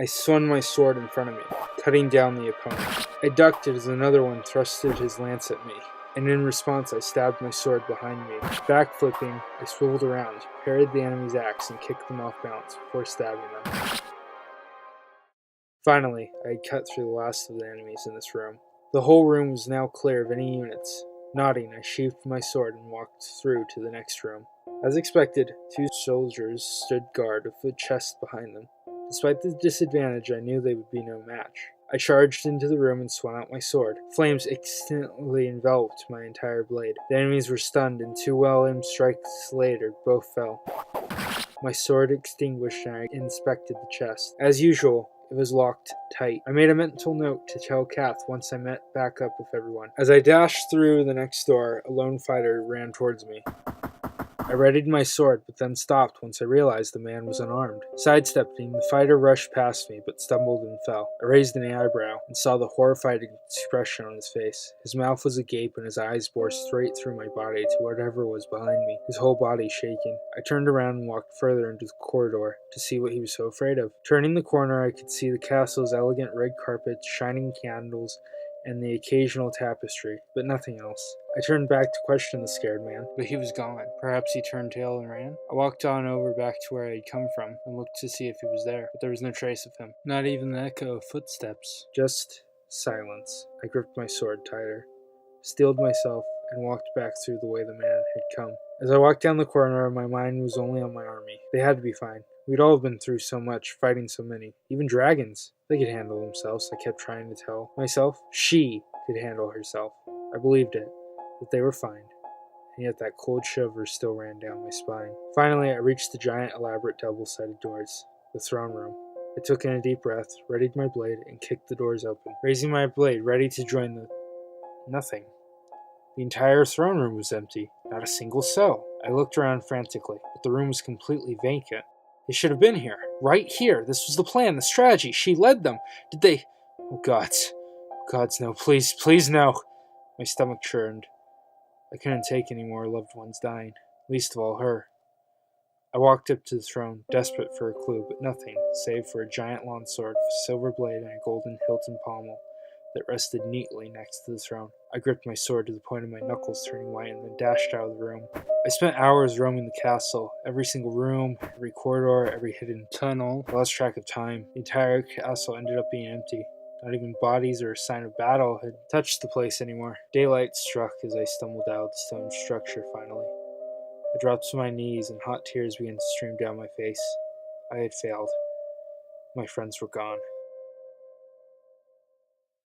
I swung my sword in front of me, cutting down the opponent. I ducked as another one thrusted his lance at me, and in response I stabbed my sword behind me. Backflipping, I swiveled around, parried the enemy's axe, and kicked them off balance before stabbing them. Finally, I had cut through the last of the enemies in this room. The whole room was now clear of any units. Nodding, I sheathed my sword and walked through to the next room. As expected, 2 soldiers stood guard with a chest behind them. Despite the disadvantage, I knew they would be no match. I charged into the room and swung out my sword. Flames instantly enveloped my entire blade. The enemies were stunned, and 2 well-aimed strikes later, both fell. My sword extinguished, and I inspected the chest. As usual, it was locked tight. I made a mental note to tell Kath once I met back up with everyone. As I dashed through the next door, a lone fighter ran towards me. I readied my sword, but then stopped once I realized the man was unarmed. Sidestepping, the fighter rushed past me, but stumbled and fell. I raised an eyebrow and saw the horrified expression on his face. His mouth was agape and his eyes bore straight through my body to whatever was behind me, his whole body shaking. I turned around and walked further into the corridor to see what he was so afraid of. Turning the corner, I could see the castle's elegant red carpets, shining candles, and the occasional tapestry, but nothing else. I turned back to question the scared man, but he was gone. Perhaps he turned tail and ran? I walked on over back to where I had come from and looked to see if he was there, but there was no trace of him. Not even the echo of footsteps. Just silence. I gripped my sword tighter, steeled myself, and walked back through the way the man had come. As I walked down the corridor, my mind was only on my army. They had to be fine. We'd all been through so much, fighting so many. Even dragons. They could handle themselves, I kept trying to tell myself. She could handle herself. I believed it, that they were fine. And yet that cold shiver still ran down my spine. Finally, I reached the giant, elaborate, double-sided doors. The throne room. I took in a deep breath, readied my blade, and kicked the doors open. Raising my blade, ready to join the... Nothing. The entire throne room was empty. Not a single cell. I looked around frantically, but the room was completely vacant. They should have been here. Right here. This was the plan, the strategy. She led them. Did they... Oh, gods. Oh, gods, no. Please, please, no. My stomach churned. I couldn't take any more loved ones dying. Least of all her. I walked up to the throne, desperate for a clue, but nothing, save for a giant longsword with a silver blade and a golden hilted pommel that rested neatly next to the throne. I gripped my sword to the point of my knuckles turning white and then dashed out of the room. I spent hours roaming the castle, every single room, every corridor, every hidden tunnel. I lost track of time. The entire castle ended up being empty. Not even bodies or a sign of battle had touched the place anymore. Daylight struck as I stumbled out of the stone structure finally. I dropped to my knees and hot tears began to stream down my face. I had failed. My friends were gone.